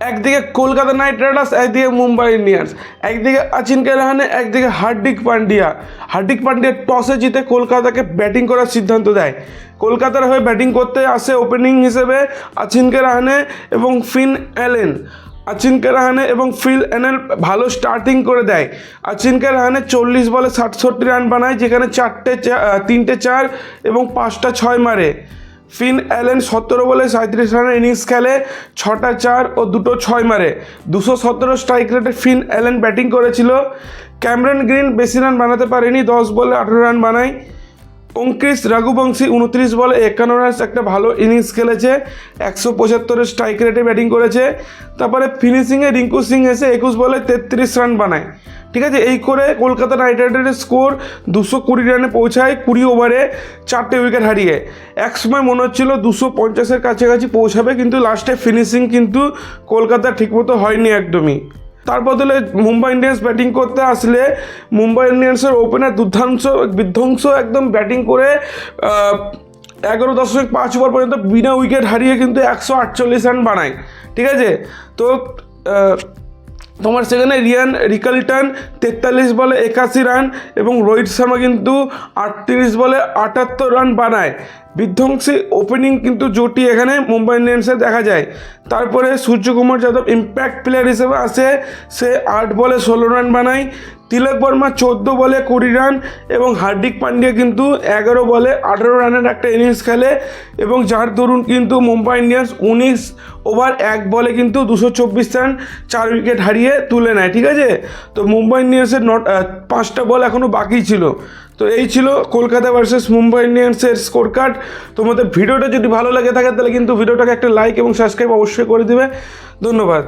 একদিকে Kolkata night Riders, একদিকে Mumbai Indians, একদিকে অজিঙ্ক্য রাহানে, একদিকে হার্দিক পান্ডিয়া। হার্দিক পান্ডিয়া টসে জিতে কলকাতাকে ব্যাটিং করার সিদ্ধান্ত দেয়। কলকাতার হয়ে ব্যাটিং করতে আসে ওপেনিং হিসেবে অজিঙ্ক্য রাহানে এবং ফিন অ্যালেন। অজিঙ্ক্য রাহানে এবং ফিল অ্যালেন ভালো স্টার্টিং করে দেয়। অজিঙ্ক্য রাহানে 40 বলে 67 রান বানায়, যেখানে 3টে 4 এবং 5টা 6 মারে। ফিন অ্যালেন 17 বলে 37 রানের ইনিংস খেলে, 6টা 4 ও 2টো 6 মারে। 217 স্ট্রাইক রেটে ফিন অ্যালেন ব্যাটিং করেছিল। ক্যামেরন গ্রিন বেশি রান বানাতে পারেনি, 10 বলে 18 রান বানায়। অঙ্কিশ রঘুবংশী 29 বলে 51 রান একটা ভালো ইনিংস খেলেছে, 175 স্ট্রাইক রেটে ব্যাটিং করেছে। তারপরে ফিনিশিংয়ে রিঙ্কু সিং এসে 21 বলে 33 রান বানায়। ঠিক আছে, এই করে কলকাতা নাইট রাইডার্সের স্কোর 220 রানে পৌঁছায় 20 ওভারে 4টে উইকেট হারিয়ে। এক সময় মনে হচ্ছিল 250-এর কাছাকাছি পৌঁছাবে, কিন্তু লাস্টে ফিনিশিং কিন্তু কলকাতা ঠিকমতো হয়নি একদমই। তার বদলে মুম্বাই ইন্ডিয়ান্স ব্যাটিং করতে আসলে মুম্বাই ইন্ডিয়ান্সের ওপেনার বিধ্বংস একদম ব্যাটিং করে 11.5 ওভার পর্যন্ত বিনা উইকেট হারিয়ে কিন্তু 148 রান বানায়। ঠিক আছে, তো তোমার সেখানে রিয়ান রিকালটন 43 বলে 81 রান এবং রোহিত শর্মা কিন্তু 38 বলে 78 রান বানায়। বিধ্বংসী ওপেনিং কিন্তু জুটি এখানে মুম্বাই ইন্ডিয়ান্সে দেখা যায়। তারপরে সূর্যকুমার যাদব ইম্প্যাক্ট প্লেয়ার হিসেবে আসে, সে 8 বলে 16 রান বানায়। তিলক বর্মা 14 বলে 20 রান এবং হার্দিক পান্ডিয়া কিন্তু 11 বলে 18 রানের একটা ইনিংস খেলে, এবং যার দরুন কিন্তু মুম্বাই ইন্ডিয়ান্স 19 ওভার 1 বলে কিন্তু 224 রান 4 উইকেট হারিয়ে তুলে নেয়। ঠিক আছে, তো মুম্বাই ইন্ডিয়ান্সের 5টা বল এখনও বাকি ছিল। তো এই ছিল কলকাতা ভার্সেস মুম্বাই ইন্ডিয়ান্সের স্কোর কার্ড। তোমাদের ভিডিওটা যদি ভালো লাগে থাকে তাহলে কিন্তু ভিডিওটাকে একটা লাইক এবং সাবস্ক্রাইব অবশ্যই করে দেবে। ধন্যবাদ।